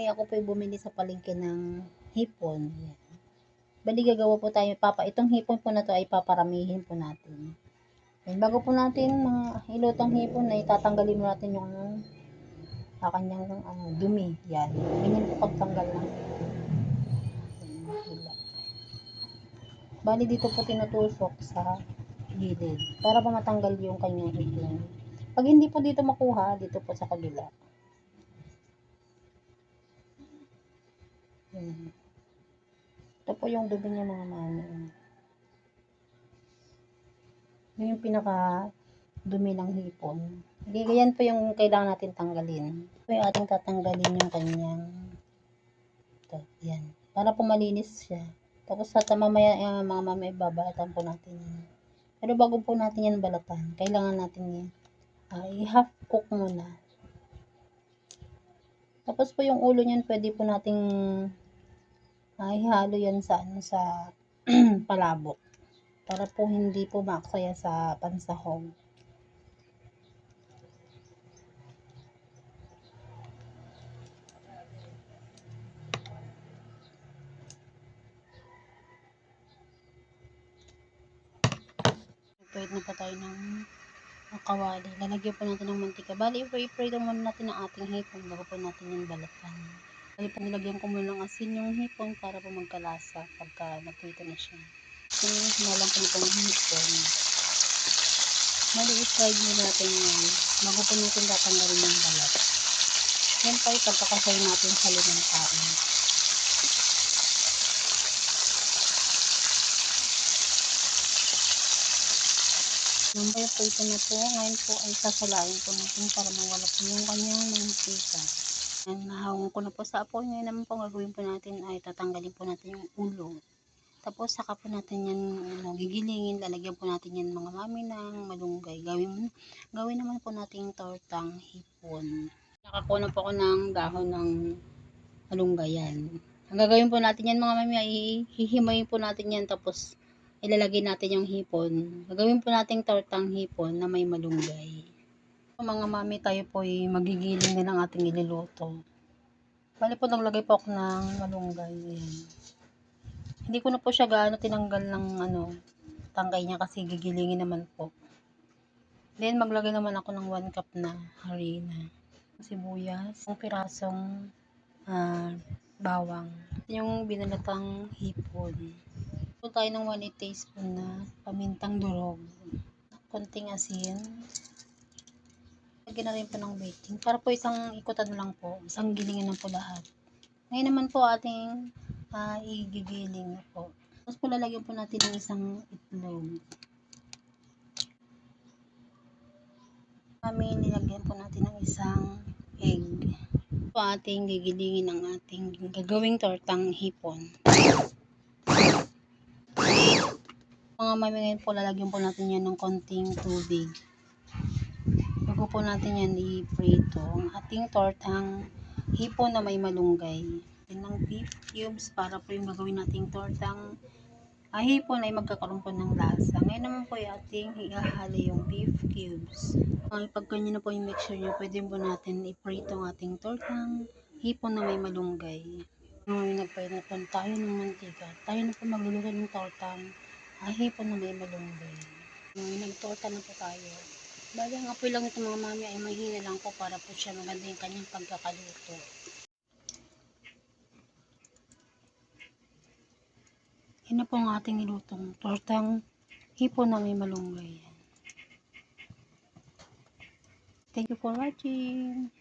Ako po bumili sa palengke ng hipon. Yan. Bali gagawa po tayo, itong hipon po na to ay paparamihin po natin. Yan. Bago po natin mga ilutang hipon ay tatanggalin mo natin yung kanyang dumi. Yan. Ganyan po pagtanggal ng hila. Bali dito po tinutusok sa gilid para pa matanggal yung kanyang hipon. Pag hindi po dito makuha, dito po sa kabila. Yan. Ito po yung dumi niya mga mami. Yun yung pinaka dumi ng hipon. Ganyan po yung kailangan natin tanggalin. Ito yung ating tatanggalin yung kanyang ito, yan. Para po malinis siya. Tapos sa mamaya mga mami babalatan po natin yan. Pero bago po natin yan balatan, kailangan natin yan i-half cook muna. Tapos po yung ulo niyan pwede po nating ihalo yan sa palabok. Para po hindi po maksaya sa pansahog. Pwede na pa tayo ng kawali. Lalagyan po natin ng mantika. Bali, i-fry lang muna natin ang ating hipon bago po natin yung balatan. Bali po nilagyan ko muna ng asin yung hipon para po magkalasa pagka naprito na siya. Hinalang ko na po ng hipon. Bali, i-fry muna natin yan bago po natin tatanggalin yung balat. Yan po ipagkakasay natin sa limang kain. Yung bayo po ito na po, ngayon po ay sasalain po natin para mawala po yung kanyang mantika. Nahawang ko na po sa apoy. Ngayon naman po gagawin po natin ay tatanggalin po natin yung ulo. Tapos saka po natin yan gigilingin, lalagyan po natin yan mga mami ng malunggay. Gawin naman po natin tortang hipon. Nakakuha na po ako ng dahon ng malunggay yan. Ang gagawin po natin yan mga mami ay hihimayin po natin yan tapos ilalagay natin yung hipon. Gagawin po nating tortang hipon na may malunggay. Mga mami, tayo po ay magigiling na ng ating iluluto. Bali po naglagay po ako ng malunggay. Ayan. Hindi ko na po siya gaano tinanggal ng tangkay niya kasi gigilingin naman po. Then maglagay naman ako ng 1 cup na harina. Sibuyas, isang pirasong bawang. Yung binalatang hipon. Po tayo ng 1 teaspoon na pamintang durog. Konting asin. Lagyan na rin po ng baking. Para po isang ikutan lang po. Isang gilingan na po lahat. Ngayon naman po ating igigiling na po. Tapos po lalagyan po natin ng isang itlog. Nilagyan po natin ng isang egg. Po ating gigilingin ang ating gagawing tortang hipon. Mga mami, ngayon po lalagyan po natin yan ng konting tubig. Bago po natin yan i-prito ang ating tortang hipon na may malunggay. Yan ng beef cubes para po yung gagawin nating tortang hipon ay magkakaroon po ng lasa. Ngayon naman po yung ating ihahalo yung beef cubes. Pagka nyo na po yung mixture nyo, pwede po natin i-prito ang ating tortang hipon na may malunggay. Ngayon nagpainit po tayo ng mantika. Tayo na po magluluto ng tortang hipon na may malunggay. Ngayon nagtorta na po tayo. Bali ang apoy lang ito mga mami ay mahina lang po para po siya maganda yung kanyang pagkakaluto. Yan na po ang ating nilutong tortang hipon na may malunggay. Thank you for watching.